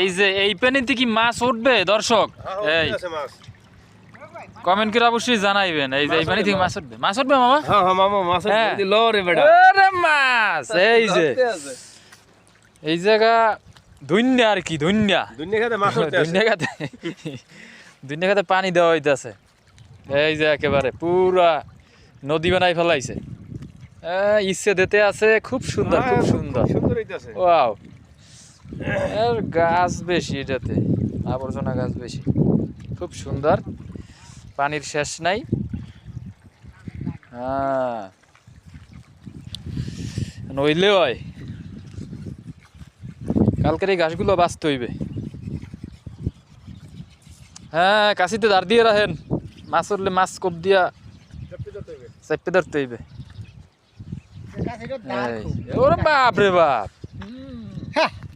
এই যে এই পানিতে কি মাছ উঠবে দর্শক? এই কমেন্ট করে অবশ্যই জানাইবেন। এই যে এই পানি থেকে মাছ উঠবে, মাছ উঠবে মামা? হ্যাঁ হ্যাঁ মামা মাছ লো রে বেটা। আরে মাছ এই যে এই জায়গা দুনিয়া আর কি দুনিয়া খাতে মাছ উঠতে আছে। দুনিয়া খাতে পানি দেওয়া হইতাছে। এই যে একেবারে পুরা নদী বানাই ফেলাইছে। ইচ্ছে দিতে আছে, খুব সুন্দর খুব সুন্দর সুন্দর হইতাছে। ওয়াও, এর গাছ বেশি, এটাতে আবর্জনা গাছ বেশি, খুব সুন্দর, পানির শেষ নাই। হ্যাঁ নইলে হয়, কালকের এই ঘাসগুলো বাঁচতে হইবে। হ্যাঁ কাশিতে ধার দিয়ে রাখেন, মাছ উঠলে মাছ কোপ দিয়া চাপে ধরতে হইবে। ওরে বাপ রে বাপ।